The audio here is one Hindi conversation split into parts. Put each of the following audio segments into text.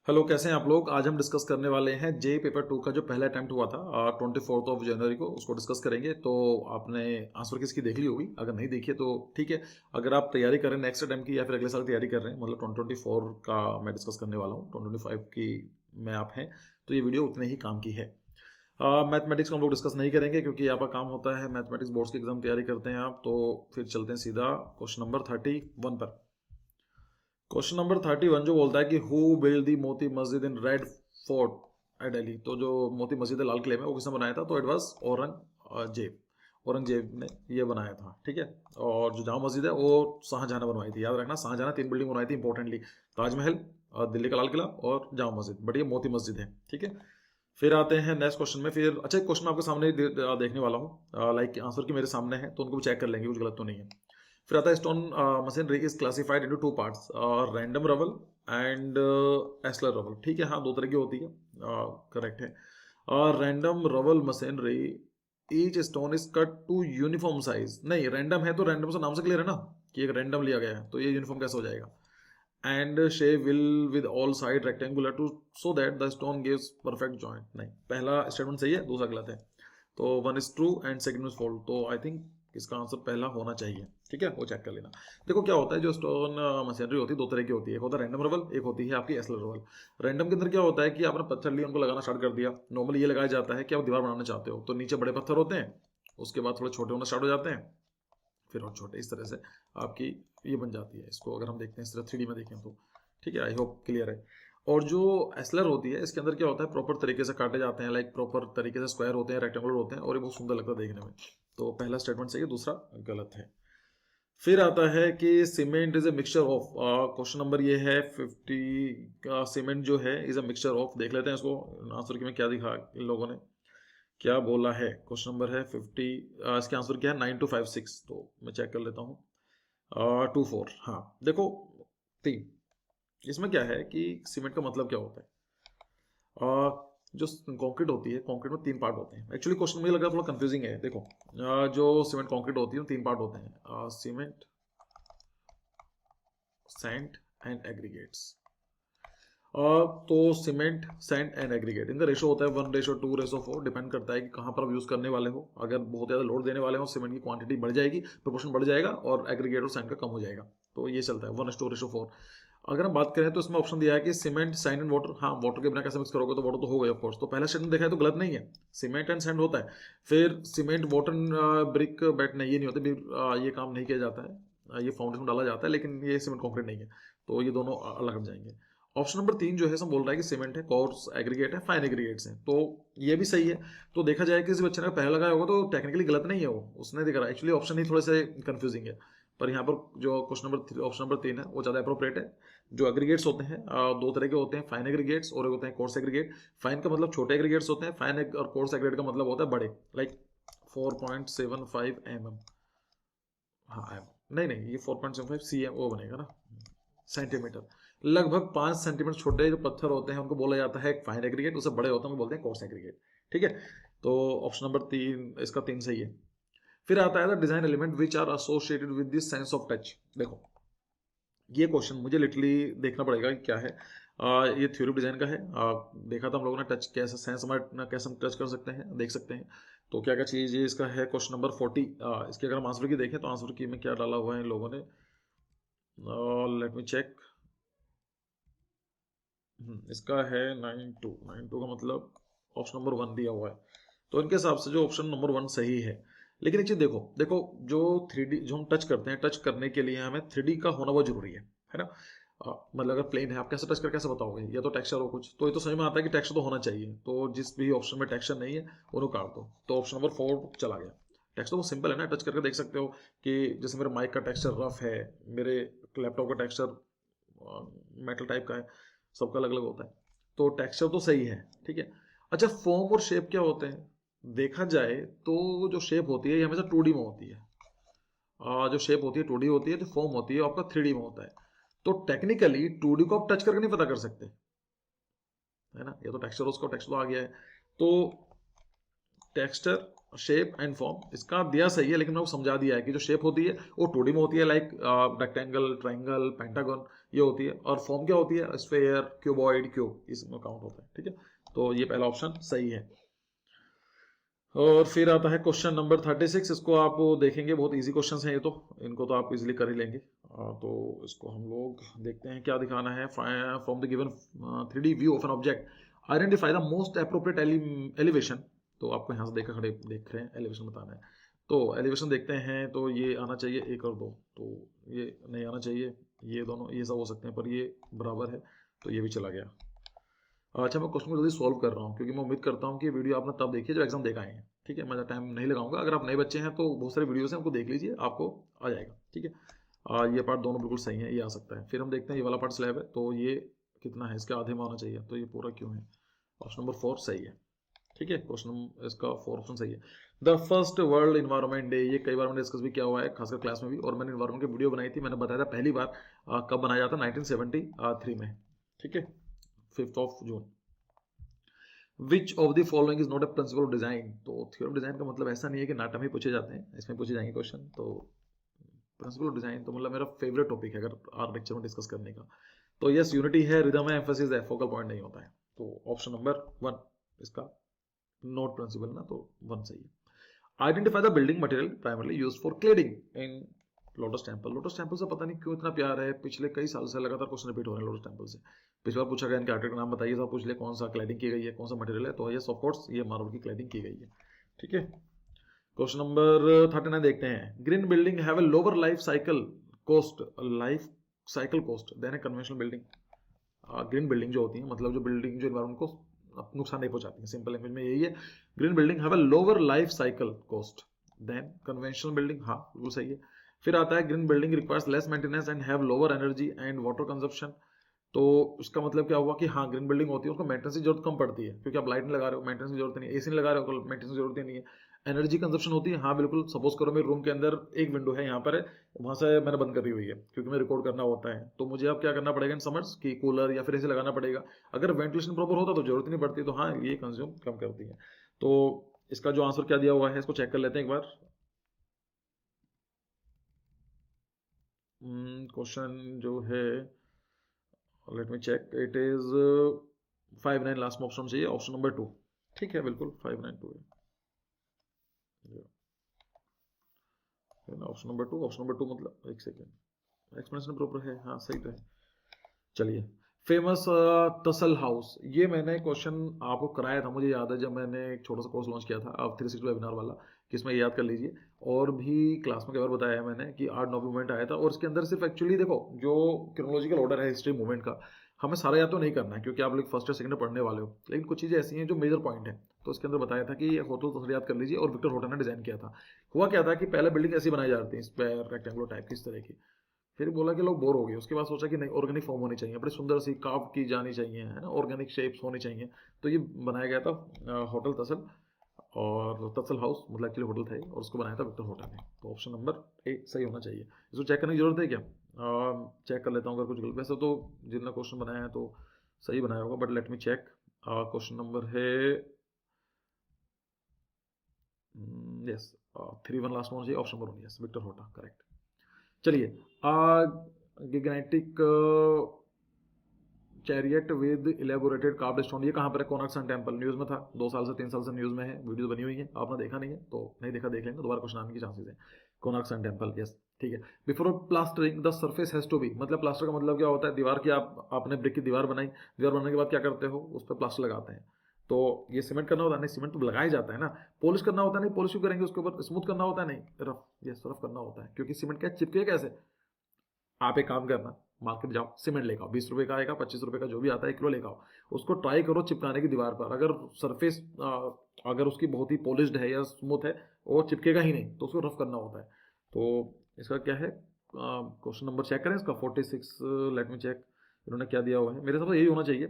हेलो, कैसे हैं आप लोग। आज हम डिस्कस करने वाले हैं जे पेपर 2 का जो पहला अटेम्प्ट हुआ था 24 ऑफ जनवरी को, उसको डिस्कस करेंगे। तो आपने आंसर किसकी देख ली होगी, अगर नहीं देखी है तो ठीक है। अगर आप तैयारी कर रहे हैं नेक्स्ट अटेम्प्ट की या फिर अगले साल तैयारी कर रहे हैं, मतलब 2024 का मैं डिस्कस करने वाला हूँ, 2025 की में आप हैं, तो ये वीडियो उतने ही काम की है। मैथमेटिक्स को हम लोग डिस्कस नहीं करेंगे क्योंकि यहाँ पर काम होता है, मैथमेटिक्स बोर्ड्स की एग्जाम तैयारी करते हैं आप। तो फिर चलते हैं सीधा क्वेश्चन नंबर 31 पर। क्वेश्चन नंबर 31 जो बोलता है कि who build the Moti Masjid in red fort eight Delhi. तो जो मोती मस्जिद है लाल किले में, वो किसने बनाया था? तो इट वाज औरंगजेब। औरंगजेब ने ये बनाया था, ठीक है। और जो जामा मस्जिद है वो शाहजहां ने बनवाई थी। याद रखना, शाहजहां ने 3 बिल्डिंग बनवाई थी इंपॉर्टेंटली, ताजमहल और दिल्ली का लाल किला और जामा मस्जिद, बट ये मोती मस्जिद है, ठीक है। फिर आते हैं नेक्स्ट क्वेश्चन में। फिर अच्छा, एक क्वेश्चन आपके सामने देखने वाला हूँ, लाइक आंसर की मेरे सामने है, तो उनको भी चेक कर लेंगे, कुछ गलत तो नहीं है। फिर आता है stone masonry is classified into 2 parts, random rubble and ashlar rubble. ठीक है, हाँ, 2 तरह की होती है, करेक्ट है। Random rubble machinery, each stone is cut to uniform size. नहीं, रैंडम है तो रैंडम से नाम से क्लियर है ना कि एक रैंडम लिया गया है, तो ये यूनिफॉर्म कैसे हो जाएगा। And shape will with all side rectangular to so that the stone gives perfect joint. नहीं, पहला स्टेटमेंट सही है, दूसरा गलत है। तो 1 is true and second is false. तो आई थिंक इसका आंसर पहला होना चाहिए, ठीक है, वो चेक कर लेना। देखो क्या होता है, जो स्टोन मशीनरी होती है 2 तरह की होती है, एक होता है रैंडम रबल, एक होती है आपकी एस्लर रबल। रैंडम के अंदर क्या होता है कि आपने पत्थर लिए, उनको लगाना स्टार्ट कर दिया। नॉर्मली ये लगाया जाता है कि आप दीवार बनाना चाहते हो, तो नीचे बड़े पत्थर होते हैं, उसके बाद थोड़े छोटे होना स्टार्ट हो जाते हैं, फिर और छोटे, इस तरह से आपकी ये बन जाती है। इसको अगर हम देखते हैं इस तरह 3D में देखें तो, ठीक है, आई होप क्लियर है। और जो एस्लर होती है, इसके अंदर क्या होता है, प्रॉपर तरीके से काटे जाते हैं, लाइक प्रॉपर तरीके से स्क्वायर होते हैं, रेक्टेंगुलर होते हैं, और ये बहुत सुंदर लगता है देखने में। तो पहला स्टेटमेंट सही है, दूसरा गलत है। फिर आता है कि cement is a mixture of, question number ये है 50 का। सीमेंट जो है इज अ मिक्सचर ऑफ, देख लेते हैं इसको आंसर की में क्या दिखा इन लोगों ने, क्या बोला है। क्वेश्चन नंबर है 50, इसके आंसर क्या है 9256। तो मैं चेक कर लेता हूँ। 24, हाँ देखो 3। इसमें क्या है कि सीमेंट का मतलब क्या होता है। जो कंक्रीट होती है, कंक्रीट में 3 पार्ट होते हैं। एक्चुअली क्वेश्चन मुझे लग रहा है थोड़ा कंफ्यूजिंग है। देखो, जो सीमेंट कंक्रीट होती है 3 पार्ट होते हैं, सीमेंट, सैंड एंड एग्रीगेट्स। तो सीमेंट, सैंड एंड एग्रीगेट, इनका रेशो होता है 1:2:4। डिपेंड करता है कि कहाँ पर आप यूज करने वाले हो। अगर बहुत ज़्यादा लोड देने वाले हो, सीमेंट की क्वांटिटी बढ़ जाएगी, प्रोपोर्शन बढ़ जाएगा, और एग्रीगेट और सैंड का कम हो जाएगा। तो ये चलता है 1:4। अगर हम बात करें तो इसमें ऑप्शन दिया है कि सीमेंट, सैंड एंड वाटर। हाँ, वाटर के बिना कैसे मिक्स करोगे, तो वाटर तो हो गया ऑफकोर्स। तो पहला स्टेटमेंट देखा है तो गलत नहीं है, सीमेंट एंड सैंड होता है। फिर सीमेंट, वाटर, ब्रिक बैठ नहीं, ये नहीं होता, ये काम नहीं किया जाता है, ये फाउंडेशन डाला जाता है, लेकिन ये सीमेंट कॉन्क्रीट नहीं है। तो ये दोनों अलग हट जाएंगे। ऑप्शन नंबर 3 जो है सब बोल रहा है कि सीमेंट है, कोर्स एग्रीगेट है, फाइन एग्रीगेट्स हैं, तो ये भी सही है। तो देखा जाए कि किसी बच्चे ने पहले लगाया होगा तो टेक्निकली गलत नहीं है, वो उसने दिखा रहा है। एक्चुअली ऑप्शन ही थोड़े से कंफ्यूजिंग है, पर यहाँ पर जो क्वेश्चन नंबर ऑप्शन नंबर 3 है वो ज़्यादा अप्रोप्रिएट है। जो एग्रीगेट्स होते हैं 2 तरह के होते हैं, फाइन एग्रीगेट्स और होते हैं कोर्स एग्रीगेट। फाइन का मतलब छोटे एग्रीगेट्स होते हैं, फाइन और कोर्स एग्रीगेट का मतलब होता है बड़े, लाइक 4.75 mm। हाँ नहीं नहीं, ये 4.75 cm वो बनेगा ना, सेंटीमीटर। लगभग 5 सेंटीमीटर छोटे जो पत्थर होते हैं उनको बोला जाता है फाइन एग्रीगेट, उससे बड़े होते हैं उनको बोलते हैं कोर्स एग्रीगेट, ठीक है। तो ऑप्शन नंबर 3, इसका 3 सही है। फिर आता है the design element which are associated with this sense of touch. देखो, ये क्वेश्चन मुझे लिटरली देखना पड़ेगा कि क्या है। ये थ्योरी डिजाइन का है। देखा था हम लोगों ने, टच कैसे सेंस हमारे कैसे हम टच कर सकते हैं, देख सकते हैं। तो क्या क्या चीज ये इसका है, क्वेश्चन नंबर 40। इसके अगर हम आंसर की देखें तो आंसर की में क्या डाला हुआ है इन लोगों ने, लेट मी चेक। इसका है 92 का मतलब ऑप्शन नंबर 1 दिया हुआ है। तो इनके हिसाब से जो ऑप्शन नंबर 1 सही है। लेकिन एक चीज देखो देखो, जो 3D जो हम टच करते हैं, टच करने के लिए हमें 3D का होना बहुत जरूरी है ना। मतलब अगर प्लेन है, आप कैसे टच कर कैसे बताओगे, या तो टेक्सचर हो कुछ, तो ये तो समझ में आता है कि टेक्सचर तो होना चाहिए। तो जिस भी ऑप्शन में टेक्सचर नहीं है उन्हें काट दो, तो ऑप्शन नंबर 4 चला गया। टेक्सचर तो सिंपल है ना, टच करके देख सकते हो कि जैसे मेरे माइक का टेक्सचर रफ है, मेरे लैपटॉप का टेक्सचर मेटल टाइप का है, सबका अलग अलग होता है। तो टेक्सचर तो सही है, ठीक है। अच्छा, फॉर्म और शेप क्या होते हैं, देखा जाए तो जो शेप होती है ये हमेशा 2D में होती है। जो शेप होती है 2D होती है, जो फॉर्म होती है आपका 3D में होता है। तो टेक्निकली 2D को आप टच करके नहीं पता कर सकते, है ना। ये तो टेक्सचर, उसका टेक्सचर तो आ गया है। तो टेक्सचर शेप एंड फॉर्म इसका दिया सही है, लेकिन मैंने समझा दिया है कि जो शेप होती है वो 2D में होती है, लाइक रेक्टेंगल, ट्राइंगल, पेंटागन, ये होती है। और फॉर्म क्या होती है? स्फेयर, क्यूबॉइड, क्यूब, इसमें काउंट होता है। ठीक है, तो ये पहला ऑप्शन सही है। और फिर आता है क्वेश्चन नंबर 36। इसको आप देखेंगे, बहुत इजी क्वेश्चंस हैं ये तो, इनको तो आप इजीली कर ही लेंगे। तो इसको हम लोग देखते हैं क्या दिखाना है। From the given 3D view of an object identify the most appropriate elevation. तो आपको यहाँ से देखकर खड़े देख रहे हैं, एलिवेशन बताना है। तो एलिवेशन देखते हैं, तो ये आना चाहिए 1 और 2, तो ये नहीं आना चाहिए। ये दोनों ये सब हो सकते हैं, पर ये बराबर है, तो ये भी चला गया। अच्छा, मैं क्वेश्चन को जल्दी सॉल्व कर रहा हूँ, क्योंकि मैं उम्मीद करता हूँ कि वीडियो आपने तब देखी है जब एग्जाम देख आए हैं। ठीक है, मैं टाइम नहीं लगाऊंगा। अगर आप नए बच्चे हैं तो बहुत सारे वीडियोस हैं, उनको देख लीजिए, आपको आ जाएगा। ठीक है, ये पार्ट दोनों बिल्कुल सही है, ये आ सकता है। फिर हम देखते हैं ये वाला पार्ट स्लैब है, तो ये कितना है, इसके आधे में आना चाहिए, तो ये पूरा क्यों है? ऑप्शन नंबर 4 सही है। ठीक है, क्वेश्चन इसका 4 ऑप्शन सही है। The first world environment day, ये कई बार मैंने डिस्कस भी किया हुआ है, खासकर क्लास में भी, और मैंने इन्वायरमेंट की वीडियो बनाई थी। मैंने बताया था पहली बार कब बनाया जाता, 1973 में। ठीक है, 5 जून। Which of the following is not a principle of design. तो थ्योरी ऑफ डिजाइन का मतलब ऐसा नहीं है कि नाटक में पूछे जाते हैं, इसमें पूछे जाएंगे क्वेश्चन। तो प्रिंसिपल ऑफ डिजाइन तो मतलब मेरा फेवरेट टॉपिक है अगर आर्किटेक्चर में डिस्कस करने का। तो यस, यूनिटी है, रिदम है, एम्फेसिस है, फोकल पॉइंट नहीं होता है। तो ऑप्शन नंबर 1 इसका नॉट प्रिंसिपल ना, तो 1 सही है। Identify the building material primarily used for cladding in lotus temple. Lotus temple से पता नहीं क्यों इतना प्यार है, पिछले कई साल से लगातार क्वेश्चन रिपीट हो रहे हैं लोटस टेम्पल से। पिछली बार पूछा गया इनके आर्किटेक्ट का नाम बताइए, सब पूछ लिया कौन सा क्लैडिंग की गई है, कौन सा मटेरियल है, तो यस ऑफ कोर्स ये मार्बल की क्लैडिंग की गई है। ठीक है, क्वेश्चन नंबर 39 देखते हैं। Green building have a lower life cycle cost than a conventional building. Green building जो होती है, मतलब जो बिल्डिंग जो एनवायरमेंट को नुकसान नहीं पहुंचाती है, सिंपल लैंग्वेज में यही है। Green building have a lower life cycle cost than conventional building. हाँ, बिल्कुल सही है। फिर आता है green building requires less maintenance and have lower energy and water consumption. तो उसका मतलब क्या हुआ कि हाँ, ग्रीन बिल्डिंग होती है उसको मेंटेनेंस की जरूरत कम पड़ती है, क्योंकि आप लाइट नहीं लगा रहे हो, मेंटेनेंस की जरूरत नहीं है। एसी नहीं लगा रहे हो, मेंटेनेंस की जरूरत नहीं है। एनर्जी कंजप्शन होती है, हाँ बिल्कुल। सपोज करो मेरे रूम के अंदर एक विंडो है, यहाँ पर है, वहां से मैंने बंद करी हुई है क्योंकि मैं रिकॉर्ड करना होता है, तो मुझे अब क्या करना पड़ेगा इन समर्स कि कूलर या फिर एसी लगाना पड़ेगा। अगर वेंटिलेशन प्रॉपर होता तो जरूरत नहीं पड़ती। तो हाँ, ये कंज्यूम कम करती है। तो इसका जो आंसर क्या दिया हुआ है, इसको चेक कर लेते हैं एक बार। क्वेश्चन जो है, let me check, it is 59 last में ऑप्शन चाहिए, ऑप्शन नंबर 2। ठीक है, बिल्कुल 592 है ऑप्शन नंबर 2। ऑप्शन नंबर 2 मतलब, एक सेकेंड, एक्सप्लेनेशन प्रॉपर है, हाँ सही तो है। चलिए, फेमस तसल हाउस, ये मैंने क्वेश्चन आपको कराया था, मुझे याद है, जब मैंने एक छोटा सा कोर्स लॉन्च किया था आप 360 वेबिनार वाला, कि इसमें याद कर लीजिए। और भी क्लास में कई बार बताया है मैंने कि 8-9 मूवमेंट आया था, और इसके अंदर सिर्फ एक्चुअली देखो जो क्रोनोलॉजिकल ऑर्डर है हिस्ट्री मूवमेंट का, हमें सारा याद तो नहीं करना है, क्योंकि आप लोग फर्स्ट या सेकंड पढ़ने वाले हो, लेकिन कुछ चीज़ें ऐसी हैं जो मेजर पॉइंट है। तो इसके अंदर बताया था कि ये होटल तो याद कर लीजिए, और विक्टर होटल ने डिजाइन किया था। हुआ क्या था कि पहले बिल्डिंग ऐसी बनाई जाती है, स्क्वायर रेक्टेंगुलर टाइप की, इस तरह की। फिर बोला कि लोग बोर हो गए, उसके बाद सोचा कि नहीं, ऑर्गेनिक फॉर्म होनी चाहिए, बड़ी सुंदर सी कार्व की जानी चाहिए, है ना, ऑर्गेनिक शेप्स होनी चाहिए। तो ये बनाया गया था होटल तसल, और तसल हाउस मतलब एक्चुअली होटल था, और उसको बनाया था विक्टर होटल ने। तो ऑप्शन नंबर ए सही होना चाहिए। इसको चेक करने की जरूरत है क्या? चेक कर लेता हूँ अगर कुछ गलत। वैसे तो जितना क्वेश्चन बनाया है तो सही बनाया होगा, but let me check. Question number है यस 31 लास्ट में होना चाहिए, option number 1 yes, victor hotel correct. चलिए, gigantic chariot with elaborated carved stone, ये कहाँ पर है? कोणार्क सन टेम्पल, न्यूज़ में था, 2 साल से 3 साल से न्यूज़ में है, वीडियो बनी हुई है, आपने देखा नहीं है तो नहीं देखा, देख लेंगे, दोबारा क्वेश्चन आने की चांसेस है। कोणार्क सन टेम्पल यस, ठीक है। Before plastering the surface has to be, मतलब प्लास्टर का मतलब क्या होता है? दीवार की आपने ब्रिक की दीवार बनाई, दीवार बनाने के बाद क्या करते हो? उस पर प्लास्टर लगाते हैं। तो ये सीमेंट करना होता है? नहीं, सीमेंट तो लगाया जाता है ना। पॉलिश करना होता है? नहीं, पॉलिश क्यों करेंगे उसके ऊपर? स्मूथ करना होता है? नहीं, रफ, यस रफ करना होता है, क्योंकि सीमेंट क्या चिपके कैसे। आप एक काम करना, मार्केट जाओ, सीमेंट लेकर आओ, 20 रुपए का आएगा, 25 रुपए का जो भी आता है, 1 किलो लेकर आओ, उसको ट्राई करो चिपकाने की दीवार पर। अगर सरफेस अगर उसकी बहुत ही पॉलिश्ड है या स्मूथ है, वो चिपकेगा ही नहीं, तो उसको रफ करना होता है। तो इसका क्या है? क्वेश्चन नंबर चेक करें इसका 46, लेट मी चेक, इन्होंने क्या दिया हुआ है, मेरे हिसाब से यही होना चाहिए।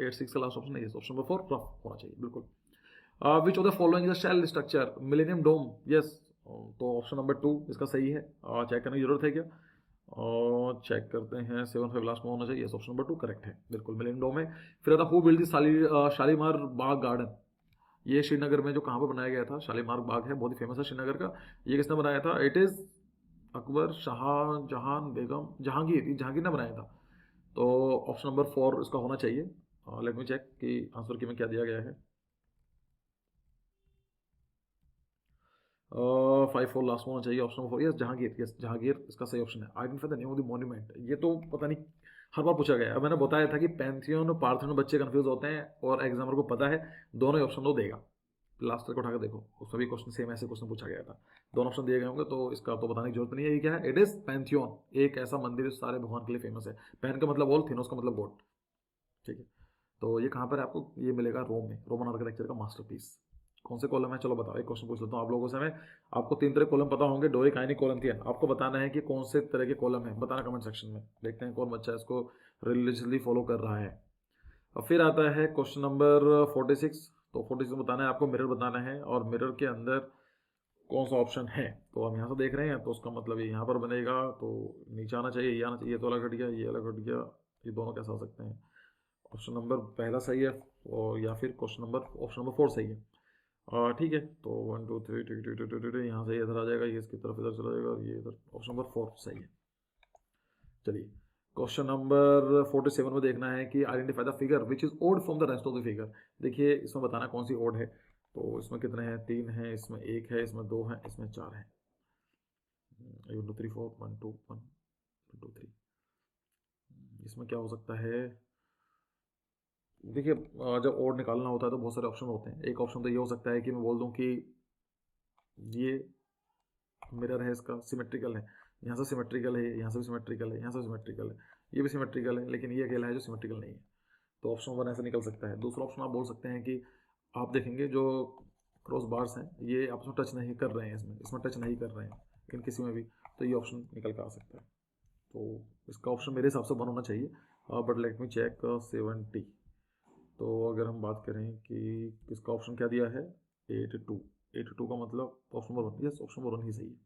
86 का लास्ट ऑप्शन है, ऑप्शन नंबर 4 रफ होना चाहिए, बिल्कुल। Which of the following is a shell structure? Millennium dome yes, तो ऑप्शन नंबर 2 इसका सही है। चेक करने की जरूरत है क्या? और चेक करते हैं, 7 लास्ट में होना चाहिए, ऑप्शन नंबर 2 करेक्ट है, बिल्कुल मिलेनियम डोम है। फिर आता who build the Shalimar Bagh garden, ये श्रीनगर में जो कहाँ पर बनाया गया था, शालीमार बाग है, बहुत ही फेमस है श्रीनगर का। ये किसने बनाया था? इट इज़ अकबर, शाहजहां, बेगम, जहांगीर। ये जहांगीर ने बनाया था। तो ऑप्शन नंबर 4 इसका होना चाहिए। लेट मी चेक कि आंसर की में क्या दिया गया है। 5-4 लास्ट में होना चाहिए। Option number 4 yes, Jahangir. Yes, Jahangir इसका सही ऑप्शन है। Identify the name of the monument. ये तो पता नहीं, हर बार पूछा गया है। अब मैंने बताया था कि पैंथियन और पार्थेनॉन बच्चे कंफ्यूज होते हैं और एग्जामर को पता है, दोनों ही ऑप्शन वो देगा। लास्ट तक उठा के देखो, उसमें भी क्वेश्चन सेम ऐसे क्वेश्चन पूछा गया था। दोनों ऑप्शन दिए गए होंगे, तो इसका तो बताने की जरूरत नहीं है। ये क्या है? इट इज पैंथियन, एक ऐसा मंदिर जो सारे भगवान के लिए फेमस है। पैन का मतलब वॉल, थीनोस का मतलब गॉड। ठीक है, तो ये कहाँ पर है आपको? ये मिलेगा रोम में, रोमन आर्किटेक्चर का मास्टरपीस। कौन से कॉलम है? चलो बताओ, एक क्वेश्चन पूछ लेता हूँ आप लोगों से मैं। आपको 3 तरह कॉलम पता होंगे, डोरिक, आयनिक, कोरिंथियन। आपको बताना है कि कौन से तरह के कॉलम है, बताना कमेंट सेक्शन में। देखते हैं कौन बच्चा इसको रिलीजियसली फॉलो कर रहा है। और फिर आता है क्वेश्चन नंबर 46। तो 46 में बताना है आपको, मिरर बताना है, और मिरर के अंदर कौन सा ऑप्शन है। तो हम यहाँ से देख रहे हैं, तो उसका मतलब ये यहाँ पर बनेगा, तो नीचे आना चाहिए, ये आना चाहिए। तो अलग हट गया, ये अलग हट गया, ये दोनों कैसे आ सकते हैं? ऑप्शन नंबर पहला सही है, और या फिर ऑप्शन नंबर 4 सही है। ठीक है, तो 1 2 3 ठीक ठीक ठीक ठीक, यहाँ से इधर आ जाएगा, ये इसकी तरफ इधर चला जाएगा, और ये इधर। ऑप्शन नंबर 4 सही है। चलिए, क्वेश्चन नंबर 47 में देखना है कि identify the figure which is odd from the rest of the figure. देखिए, इसमें बताना कौन सी ओड है। तो इसमें कितने हैं? 3 हैं, इसमें 1 है, इसमें 2 है, इसमें 4 है। 1 2 3 4 1 2 1 2 3। इसमें क्या हो सकता है? देखिए, जब ओड निकालना होता है तो बहुत सारे ऑप्शन होते हैं। एक ऑप्शन तो ये हो सकता है कि मैं बोल दूं कि ये मिरर है, इसका सिमेट्रिकल है, यहाँ से सिमेट्रिकल है, यहाँ से भी सिमेट्रिकल है, यहाँ से सिमेट्रिकल है, ये भी सिमेट्रिकल है, लेकिन ये अकेला है जो सिमेट्रिकल नहीं है। तो ऑप्शन 1 ऐसा निकल सकता है। दूसरा ऑप्शन आप बोल सकते हैं कि आप देखेंगे जो क्रॉस बार्स हैं, ये आपस में टच नहीं कर रहे हैं, इसमें टच नहीं कर रहे हैं, लेकिन किसी में भी, तो ये ऑप्शन निकल कर आ सकता है। तो इसका ऑप्शन मेरे हिसाब से 1 होना चाहिए, बट लेट मी चेक 70। तो अगर हम बात करें कि इसका ऑप्शन क्या दिया है, 82। 82 का मतलब option number 1। Yes, option number 1 ही सही है।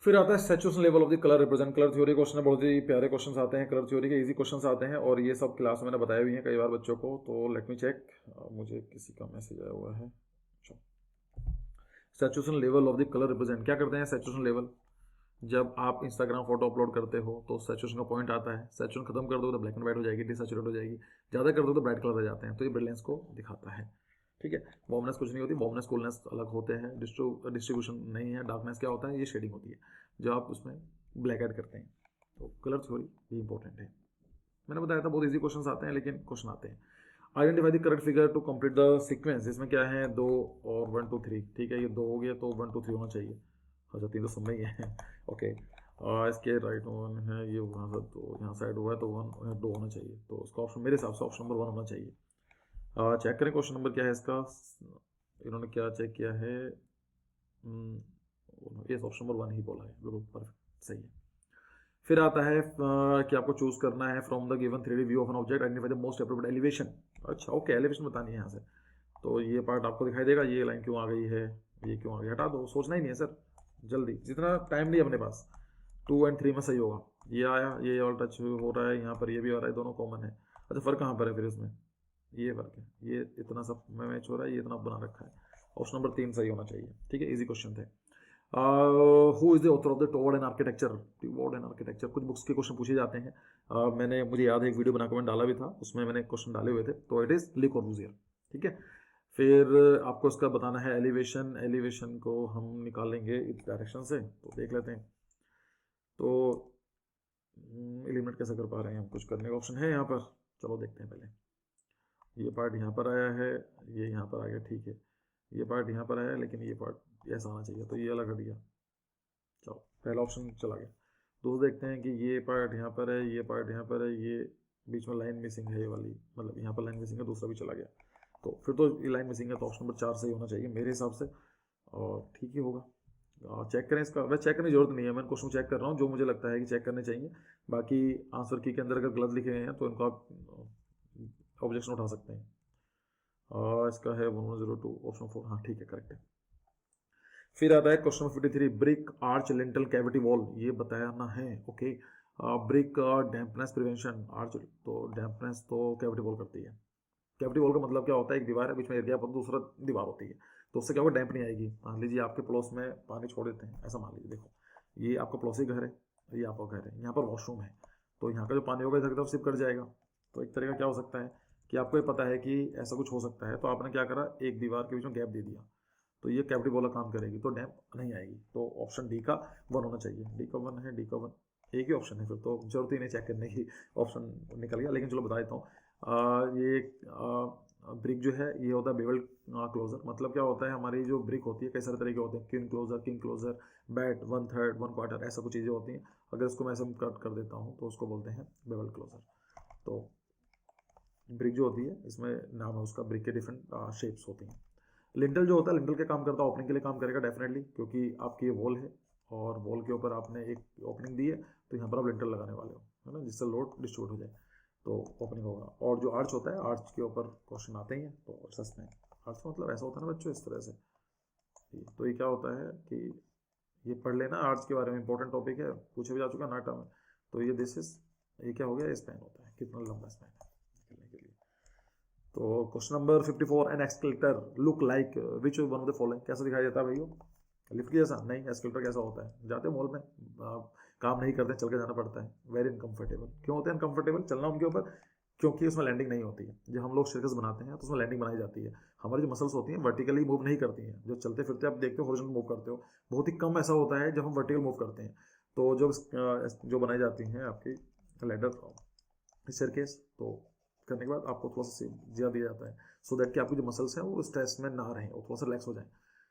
फिर आता है saturation level of the colour represent. Colour theory question है, बहुत ही प्यारे क्वेश्चन आते हैं, कलर थ्योरी के इजी क्वेश्चन आते हैं, और ये सब क्लास में मैंने बताए भी हैं कई बार बच्चों को। तो लेट मी चेक, मुझे किसी का मैसेज आया हुआ है। Saturation level of the colour represent क्या करते हैं? सैचुरेशन लेवल, जब आप इंस्टाग्राम फोटो अपलोड करते हो तो सैचुरेशन का पॉइंट आता है। सैचुरेशन खत्म कर दो तो ब्लैक एंड व्हाइट हो जाएगी, डिसैचुरेट हो जाएगी। ज़्यादा कर दो तो ब्राइट कलर आ जाते हैं, तो ये ब्रिलियंस को दिखाता है। ठीक है, वॉर्मनेस कुछ नहीं होती, वॉर्मनेस कूलनेस अलग होते हैं, डिस्ट्रीब्यूशन नहीं है। डार्कनेस क्या होता है? ये शेडिंग होती है जो आप उसमें ब्लैक ऐड करते हैं। तो कलर थ्योरी भी इंपॉर्टेंट है। मैंने बताया था बहुत ईजी क्वेश्चन आते हैं, लेकिन क्वेश्चन आते हैं। Identify the correct figure to complete the sequence. इसमें क्या है? 2 और 1 2 3। ठीक है, ये 2 हो गया, तो 1 2 3 होना चाहिए। अच्छा, 3 तो सब में ही है। ओके, इसके राइट 1 है, ये वहाँ से 2 यहाँ साइड हुआ है, तो 1 2 होना चाहिए। तो उसका ऑप्शन मेरे हिसाब से ऑप्शन नंबर 1 होना चाहिए। चेक करें क्वेश्चन नंबर क्या है इसका। इन्होंने क्या चेक किया है? ये ऑप्शन नंबर 1 ही बोला है, बिल्कुल परफेक्ट सही है। फिर आता है कि आपको चूज करना है from the given 3D view of an object, identify the most appropriate elevation. अच्छा, ओके, एलिवेशन बतानी है यहाँ से। तो ये पार्ट आपको दिखाई देगा, ये लाइन क्यों आ गई है, ये क्यों आ गई, हटा दो, सोचना ही नहीं है सर, जल्दी, जितना टाइम नहीं है अपने पास। 2 और 3 में सही होगा। ये आया, ये ऑल टच हो रहा है, यहाँ पर ये भी आ रहा है, दोनों कॉमन है। अच्छा, फर्क कहाँ पर है फिर इसमें? ये फर्क है, ये इतना सब में मैच हो रहा है, ये इतना बना रखा है। ऑप्शन नंबर 3 सही होना चाहिए। ठीक है, इजी क्वेश्चन थे। Who is the author of the toward and architecture. Toward and architecture कुछ बुक्स के क्वेश्चन पूछे जाते हैं। मुझे याद है एक वीडियो बनाकर मैंने डाला भी था, उसमें मैंने क्वेश्चन डाले हुए थे। तो इट इज ले कॉर्बुसियर। ठीक है, फिर आपको इसका बताना है एलिवेशन। एलिवेशन को हम निकालेंगे इस डायरेक्शन से, तो देख लेते हैं। तो एलिमिनेट कैसे कर पा रहे हैं हम? कुछ करने का ऑप्शन है यहाँ पर, चलो देखते हैं पहले। ये पार्ट यहाँ पर आया है, ये यहाँ पर आ गया, ठीक है। ये पार्ट यहाँ पर आया, लेकिन ये पार्ट ऐसा आना चाहिए, तो ये अलग हट गया। चलो, पहला ऑप्शन चला गया। दूसरा देखते हैं कि ये पार्ट यहाँ पर है, ये पार्ट यहाँ पर है, ये बीच में लाइन मिसिंग है, ये वाली, मतलब यहाँ पर लाइन मिसिंग है, दूसरा भी चला गया। तो फिर तो ये लाइन मिसिंग है, तो ऑप्शन नंबर 4 सही होना चाहिए मेरे हिसाब से, और ठीक ही होगा। चेक करें इसका, वैसे चेक करने की जरूरत नहीं है, मैं क्वेश्चन चेक कर रहा हूँ जो मुझे लगता है कि चेक करने चाहिए। बाकी आंसर की के अंदर अगर गलत लिखे गए हैं तो इनको आप ऑब्जेक्शन उठा सकते हैं। इसका है 1102, ऑप्शन 4, हाँ ठीक है, करेक्ट है। फिर आता है question 53, brick arch lintel cavity wall, ये बताना है। Okay, brick dampness prevention, arch तो डैम्पनेस तो कैविटी वॉल करती है। कैविटी वॉल का मतलब क्या होता है, एक दीवार है, बीच में एरिया पर दूसरा दीवार होती है, तो उससे क्या होगा, डैम्प नहीं आएगी। मान लीजिए आपके पड़ोस में पानी छोड़ देते हैं, ऐसा मान लीजिए, देखो ये आपका पड़ोसी घर है, ये आपका घर है, यहाँ पर वॉशरूम है, तो यहाँ का जो पानी होगा इधर की तरफ सिप कर जाएगा। तो एक तरीका क्या हो सकता है कि आपको ये पता है कि ऐसा कुछ हो सकता है, तो आपने क्या करा, एक दीवार के बीच में गैप दे दिया, तो ये कैविटी वॉल काम करेगी, तो डैम्प नहीं आएगी। तो ऑप्शन डी का 1 होना चाहिए। डी का 1 है, डी का 1 एक ही ऑप्शन है, फिर तो जरूरत ही नहीं चेक करने की, ऑप्शन निकल गया। लेकिन चलो बता देता हूँ, ये ब्रिक जो है ये होता है बेवल क्लोजर। मतलब क्या होता है, हमारी जो ब्रिक होती है कई सारे तरीके होते हैं, king closer, king closer, bat, 1/3, 1/4, ऐसा कुछ चीज़ें होती हैं। अगर इसको मैं ऐसा कट कर देता हूँ तो उसको बोलते हैं बेवल क्लोजर। तो ब्रिक जो होती है, इसमें नाम है उसका, ब्रिक के डिफरेंट शेप्स होती हैं। लिंटल जो होता है, लिंटल के काम करता है, ओपनिंग के लिए काम करेगा डेफिनेटली, क्योंकि आपकी ये वॉल है और वॉल के ऊपर आपने एक ओपनिंग दी है, तो यहाँ पर आप लिंटल लगाने वाले हो, है ना, जिससे लोड डिस्ट्रीब्यूट हो जाए, तो ओपनिंग होगा। और जो आर्च होता है, आर्च के ऊपर क्वेश्चन आते ही हैं, तो सच में आर्च मतलब ऐसा होता है ना बच्चों, इस तरह से। तो ये क्या होता है कि ये पढ़ लेना, आर्च के बारे में इंपॉर्टेंट टॉपिक है, पूछे भी जा चुका है नाटा में। तो ये दिस इज, ये क्या हो गया, स्पैन होता है, कितना लंबा स्पैन है निकलने के लिए। तो question number 54, an escalator look like which one of the following, कैसा दिखाई देता है भैया, लिफ्ट की जैसा नहीं, एस्केलेटर कैसा होता है, जाते हैं मॉल में, आप काम नहीं करते, चल के जाना पड़ता है, वेरी इनकम्फर्टेबल। क्यों होते हैं इनकम्फर्टेबल, चलना उनके ऊपर, क्योंकि उसमें लैंडिंग नहीं होती है। जब हम लोग सर्कस बनाते हैं तो उसमें लैंडिंग बनाई जाती है, हमारी जो मसल्स होती हैं वर्टिकली मूव नहीं करती हैं, जो चलते फिरते आप देखते हो हॉरिजॉन्टल मूव करते हो, बहुत ही कम ऐसा होता है जब हम वर्टिकल मूव करते हैं। तो जो बनाई जाती हैं आपकी लैडर स्टेयरकेस, तो करने के बाद आपको थोड़ा सा ज़्यादा दिया जाता है, सो दैट कि आपकी जो मसल्स हैं वो स्ट्रेस में ना रहें और थोड़ा सा रिलैक्स हो जाए।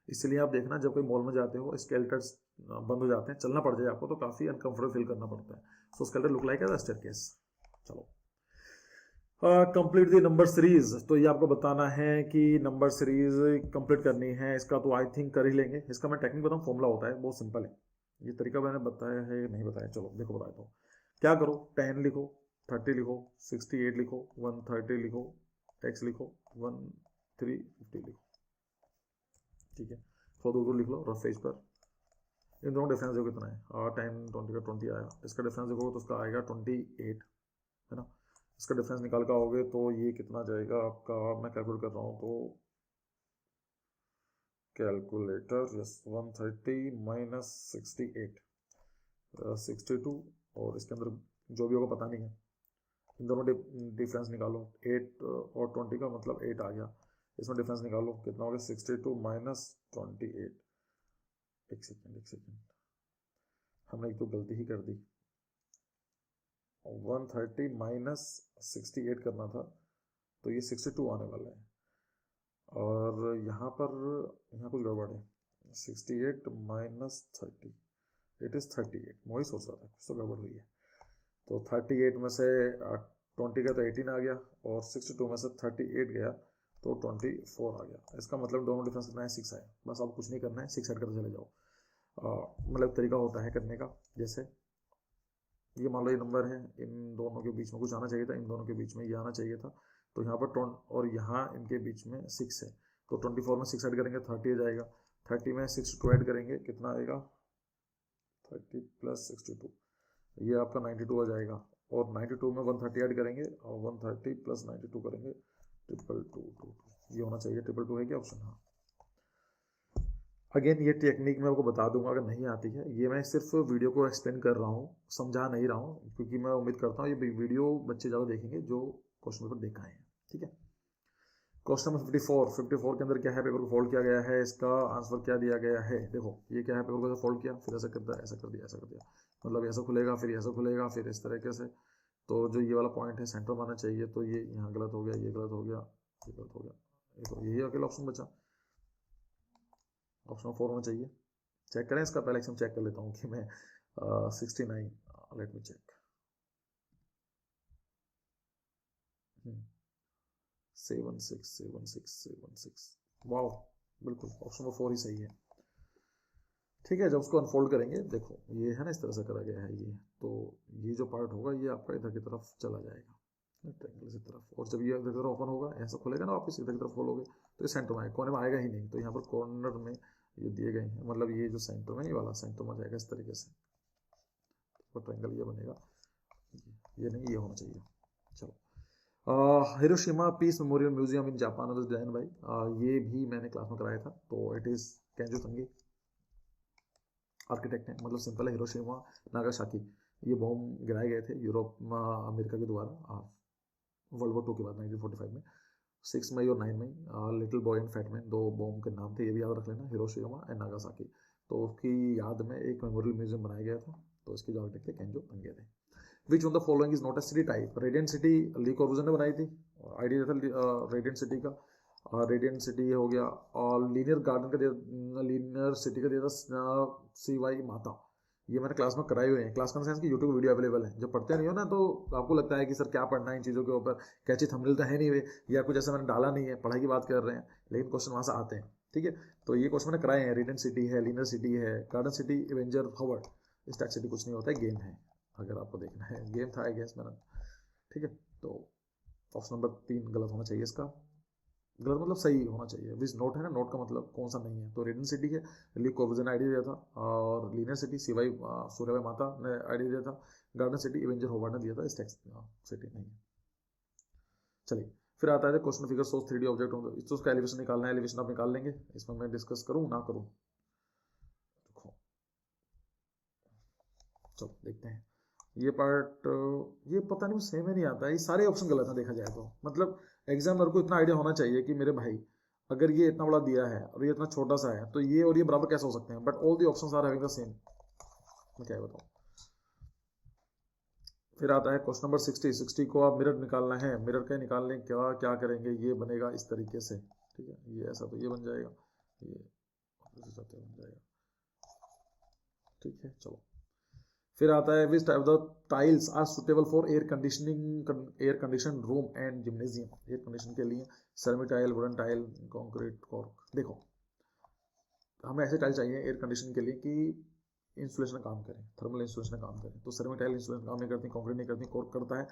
इसलिए आप देखना, जब कोई मॉल में जाते हो, स्केलेटर्स बंद हो जाते हैं, चलना पड़ जाए आपको, तो काफ़ी अनकंफर्टेबल फील करना पड़ता है। So escalator look like as staircase. चलो, कंप्लीट दी नंबर सीरीज, तो ये आपको बताना है कि नंबर सीरीज कंप्लीट करनी है, इसका तो आई थिंक कर ही लेंगे। इसका मैं टेक्निक बताऊँ, फॉर्मूला होता है, बहुत सिंपल है। ये तरीका मैंने बताया है नहीं बताया, चलो देखो बताता हूँ। क्या करो, 10 लिखो, 30 लिखो, 68 लिखो, 130 लिखो, x लिखो, 1350 लिखो, ठीक है। थोड़ा दूर लिख लो रफ पेज पर। इन दोनों डिफरेंस देखो कितना है, 10 20 का 20 आया, इसका डिफरेंस देखोगे तो उसका आएगा 28, है ना। इसका डिफरेंस निकाल कर आओगे तो ये कितना जाएगा आपका, मैं कैलकुलेट कर रहा हूँ, तो कैलकुलेटर, यस, 130 माइनस 68, 62, और इसके अंदर जो भी होगा पता नहीं है, इन दोनों डिफरेंस निकालो, 8 और 20 का मतलब 8 आ गया, इसमें डिफरेंस निकालो कितना हो गया, 62 माइनस 28। एक सेकेंड, हमने एक तो गलती ही कर दी, 130 माइनस 68 करना था, तो ये 62 आने वाला है, और यहाँ कुछ गड़बड़ है, 68 माइनस 30, इट इज़ 38, मैं वही सोच रहा था कुछ तो गड़बड़ हुई है। तो 38 में से 20 का तो 18 आ गया, और 62 में से 38 गया तो 24 आ गया। इसका मतलब दोनों डिफरेंस कितना है, 6 आया। बस अब कुछ नहीं करना है, 6 ऐड करते चले जाओ। मतलब तरीका होता है करने का, जैसे ये मान लो ये नंबर है, इन दोनों के बीच में कुछ आना चाहिए था, इन दोनों के बीच में ये आना चाहिए था, तो यहाँ पर और यहाँ इनके बीच में 6 है, तो 24 में 6 ऐड करेंगे 30 आ जाएगा, 30 में 62 ऐड करेंगे कितना आएगा, 30 प्लस 62, ये आपका 92 आ जाएगा, और 92 में 130 ऐड करेंगे, और 130 प्लस 92 करेंगे, 222, ये होना चाहिए। 222 है क्या ऑप्शन, हाँ। अगेन ये टेक्निक मैं आपको बता दूंगा, अगर नहीं आती है, ये मैं सिर्फ वीडियो को एक्सप्लेन कर रहा हूँ, समझा नहीं रहा हूँ, क्योंकि मैं उम्मीद करता हूँ ये वीडियो बच्चे ज़्यादा देखेंगे जो क्वेश्चन पेपर देखा है, ठीक है। क्वेश्चन नंबर 54 के अंदर क्या है, पेपर को फोल्ड किया गया है, इसका आंसर क्या दिया गया है, देखो ये क्या है, पेपर को ऐसा फोल्ड किया, फिर ऐसा कर दिया, ऐसा कर दिया, ऐसा कर दिया, मतलब ऐसा खुलेगा, फिर ऐसा खुलेगा, फिर इस तरीके से। तो जो ये वाला पॉइंट है सेंटर में आना चाहिए, तो ये यहाँ गलत हो गया, ये गलत हो गया, ये गलत हो गया, ये तो यही अकेला ऑप्शन बचा, ऑप्शन 4 होना चाहिए। चेक करें इसका, पहले हम चेक कर लेता हूँ कि मैं 69, लेट मी चेक, 76, वाह, बिल्कुल ऑप्शन नंबर 4 ही सही है। ठीक है, जब उसको अनफोल्ड करेंगे, देखो ये है ना, इस तरह से करा गया है ये, तो ये जो पार्ट होगा ये आपका इधर की तरफ चला जाएगा, ट्रायंगल की तरफ, और जब ये इधर की तरफ ओपन होगा, ऐसा खुलेगा ना वापस, इधर की तरफ खोलोगे तो ये सेंटर में आएगा, कोने में आएगा ही नहीं, तो यहाँ पर कॉर्नर में ये दिए गए हैं, मतलब ये जो सेंटर में, ये वाला सेंटर में जाएगा इस तरीके से, तो ट्रायंगल ये बनेगा, ये नहीं, ये होना चाहिए। चलो, Hiroshima Peace Memorial Museum in Japan was design by, ये भी मैंने क्लास में कराया था, तो it is Kenzo Tange architect है। मतलब सिंपल है, हिरोशिमा नागासाकी ये बॉम्ब गिराए गए थे यूरोप अमेरिका के द्वारा वर्ल्ड वॉर 2 के बाद 1945 में 6 मई और 9 मई। Little boy and fat man 2 bomb के नाम थे, ये भी याद रख लेना, हिरोशिमा एंड नागासाकी। तो उसकी याद में एक मेमोरियल म्यूजियम बनाया गया था, तो इसके जो आर्किटेक्ट थे केंजो तंगे थे। Which on the following is not a city type? Radiant city Le Corbusier ने बनाई थी, आइडिया था रेडियंट सिटी का। रेडियंट सिटी हो गया, और लीनियर गार्डन का दिया, लीनियर सिटी का दिया था CY माता। ये मैंने क्लास में कराए हुए हैं, क्लास कंसेंस की यूट्यूब वीडियो अवेलेबल है। जब पढ़ते नहीं हो ना तो आपको लगता है कि सर क्या पढ़ना है इन चीज़ों के ऊपर, कैची थंबनेल तो है नहीं वे, या कुछ ऐसा मैंने डाला नहीं है, पढ़ाई की बात कर रहे हैं, लेकिन क्वेश्चन वहाँ से आते हैं। ठीक है, तो ये क्वेश्चन मैंने कराए हैं। रेडियंट सिटी है, लीनियर सिटी है, garden city, Avenger Howard. Stack city कुछ नहीं होता है, गेम है, अगर आपको देखना है, गेम था आई गेस मैंने। ठीक है, तो ऑप्शन नंबर 3 गलत होना चाहिए इसका। गलत मतलब सही होना चाहिए, विच नोट है ना, नोट का मतलब कौन सा नहीं है। तो रेडियंट सिटी है, ली कॉर्बूजियर ने आइडिया दिया था, और लीनियर सिटी CY सूर्यभाई माता ने आइडिया दिया था, गार्डन सिटी एवेंजर होवर्ड ने दिया था, स्टैक सिटी नहीं है। चलिए, फिर आता है question figure source 3D object होगा, तो उसका एलिवेशन निकालना है, एलिवेशन आप निकाल लेंगे, इसमें मैं डिस्कस करूँ ना करूँ? चलो देखते हैं ये पार्ट। ये पता नहीं सेम ही नहीं आता है, ये सारे ऑप्शन गलत हैं देखा जाए तो। मतलब एग्जामिनर को इतना आइडिया होना चाहिए कि मेरे भाई अगर ये इतना बड़ा दिया है और ये इतना छोटा सा है, तो ये और ये बराबर कैसे हो सकते हैं, but all the options are having the same. मैं क्या बताऊं। फिर आता है क्वेश्चन नंबर 60 को आप मिरर निकालना है, मिरर के निकालने क्या क्या करेंगे, ये बनेगा इस तरीके से। ठीक है, ये ऐसा तो ये बन जाएगा, ये बन जाएगा। ठीक है, चलो फिर आता है which type the tiles are suitable for air conditioning, air condition room and gymnasium. Air condition के लिए ceramic tile, wooden tile, concrete, cork. देखो हमें ऐसे टाइल चाहिए एयर कंडीशन के लिए कि इंसुलेशन काम करें, थर्मल इंसुलेशन काम करें। तो सेरेमिक टाइल इंसुलेशन काम नहीं करती, कंक्रीट नहीं करती, कॉर्क करता है,